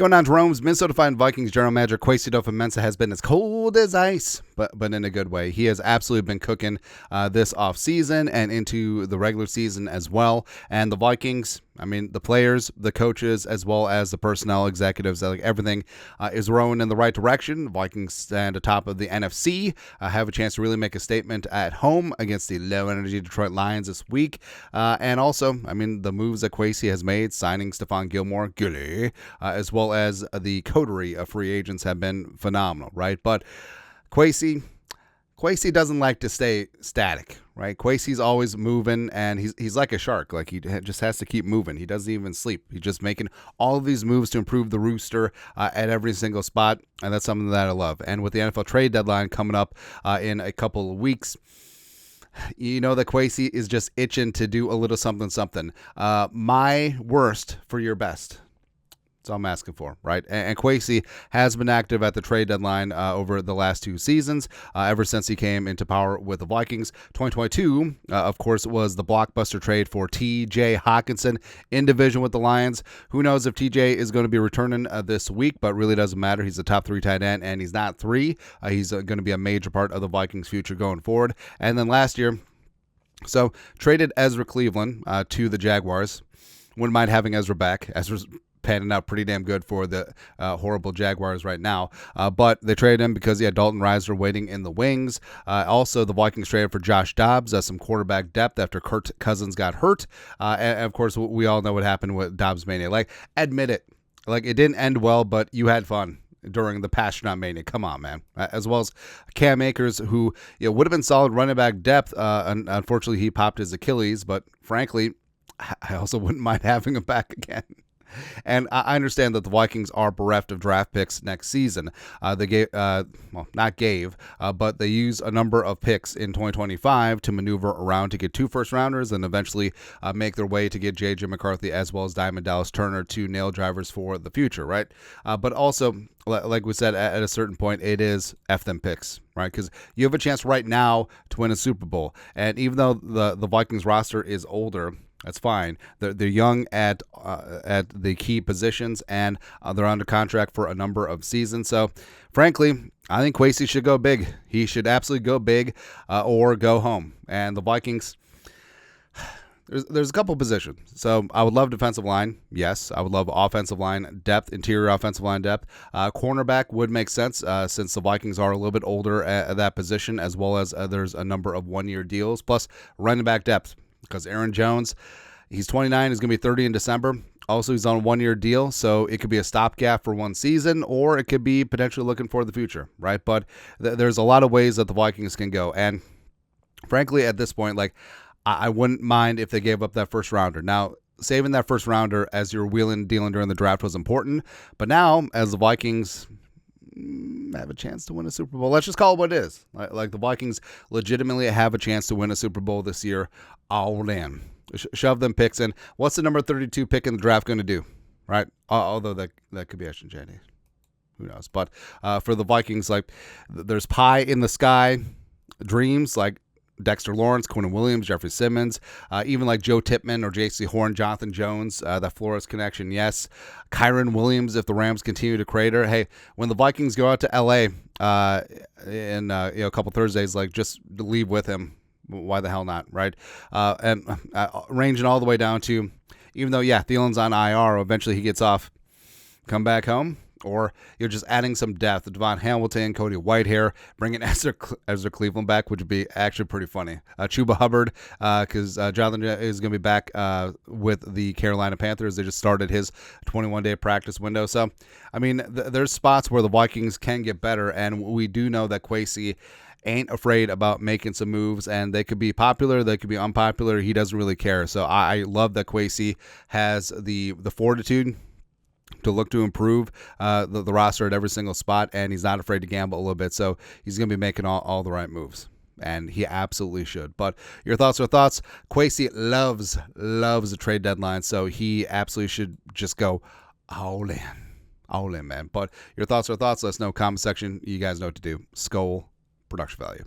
Going on, Jerome's Minnesota Vikings general manager Kwesi Adofo-Mensah has been as cold as ice, but in a good way. He has absolutely been cooking this offseason and into the regular season as well. And the Vikings, I mean, the players, the coaches, as well as the personnel executives, like everything is rowing in the right direction. The Vikings stand atop of the NFC, have a chance to really make a statement at home against the low-energy Detroit Lions this week. And also, I mean, the moves that Kwesi has made, signing Stephon Gilmore, as well as the coterie of free agents have been phenomenal, right? But Kwesi doesn't like to stay static, right? Kwesi's always moving, and he's like a shark. Like, he just has to keep moving. He doesn't even sleep. He's just making all of these moves to improve the rooster at every single spot, and that's something that I love. And with the NFL trade deadline coming up in a couple of weeks, you know that Kwesi is just itching to do a little something. My worst for your best. That's all I'm asking for, right? And Kwesi has been active at the trade deadline over the last two seasons, ever since he came into power with the Vikings. 2022, of course, was the blockbuster trade for T.J. Hockenson in division with the Lions. Who knows if T.J. is going to be returning this week, but really doesn't matter. He's a top 3 tight end, and he's not 3. He's going to be a major part of the Vikings' future going forward. And then last year, so traded Ezra Cleveland to the Jaguars. Wouldn't mind having Ezra back. Ezra's panning out pretty damn good for the horrible Jaguars right now. But they traded him because he had Dalton Risner waiting in the wings. Also, the Vikings traded for Josh Dobbs, some quarterback depth after Kirk Cousins got hurt. And of course, we all know what happened with Dobbs Mania. Like, admit it. Like, it didn't end well, but you had fun during the Passionate Mania. Come on, man. As well as Cam Akers, who would have been solid running back depth. Unfortunately, he popped his Achilles, but frankly, I also wouldn't mind having him back again. And I understand that the Vikings are bereft of draft picks next season. They gave, but they use a number of picks in 2025 to maneuver around to get 2 first-rounders and eventually make their way to get J.J. McCarthy as well as Diamond Dallas Turner, 2 nail drivers for the future, right? But also, like we said, at a certain point, it is F them picks, right? Because you have a chance right now to win a Super Bowl. And even though the Vikings roster is older, that's fine. They're young at the key positions, and they're under contract for a number of seasons. So, frankly, I think Kwesi should go big. He should absolutely go big or go home. And the Vikings, there's a couple positions. So I would love defensive line. Yes, I would love offensive line depth, interior offensive line depth. Cornerback would make sense since the Vikings are a little bit older at that position, as well as there's a number of one-year deals, plus running back depth. Because Aaron Jones, he's 29, he's going to be 30 in December. Also, he's on a one-year deal, so it could be a stopgap for one season, or it could be potentially looking for the future, right? But there's a lot of ways that the Vikings can go. And frankly, at this point, like, I wouldn't mind if they gave up that first rounder. Now, saving that first rounder as you're wheeling and dealing during the draft was important. But now, as the Vikings have a chance to win a Super Bowl. Let's just call it what it is. Like the Vikings legitimately have a chance to win a Super Bowl this year. All in. Shove them picks in. What's the number 32 pick in the draft going to do? Right? Although that could be Ashton Janney. Who knows? But for the Vikings, like, there's pie in the sky dreams, like Dexter Lawrence, Quentin Williams, Jeffrey Simmons, even like Joe Tippmann or J.C. Horn, Jonathan Jones, that Flores connection, yes. Kyron Williams, if the Rams continue to crater. Hey, when the Vikings go out to L.A. in a couple Thursdays, like, just leave with him. Why the hell not, right? And ranging all the way down to, even though, Thielen's on IR, eventually he gets off, come back home. Or you're just adding some depth. Devon Hamilton, Cody Whitehair, bringing Ezra Cleveland back, which would be actually pretty funny. Chuba Hubbard, because Jonathan is going to be back with the Carolina Panthers. They just started his 21-day practice window. So, I mean, there's spots where the Vikings can get better, and we do know that Kwesi ain't afraid about making some moves, and they could be popular, they could be unpopular. He doesn't really care. So I love that Kwesi has the fortitude to look to improve the roster at every single spot, and he's not afraid to gamble a little bit. So he's going to be making all the right moves, and he absolutely should. But your thoughts are thoughts. Kwesi loves the trade deadline, so he absolutely should just go all in, man. But your thoughts are thoughts. Let us know, comment section. You guys know what to do. Skol, production value.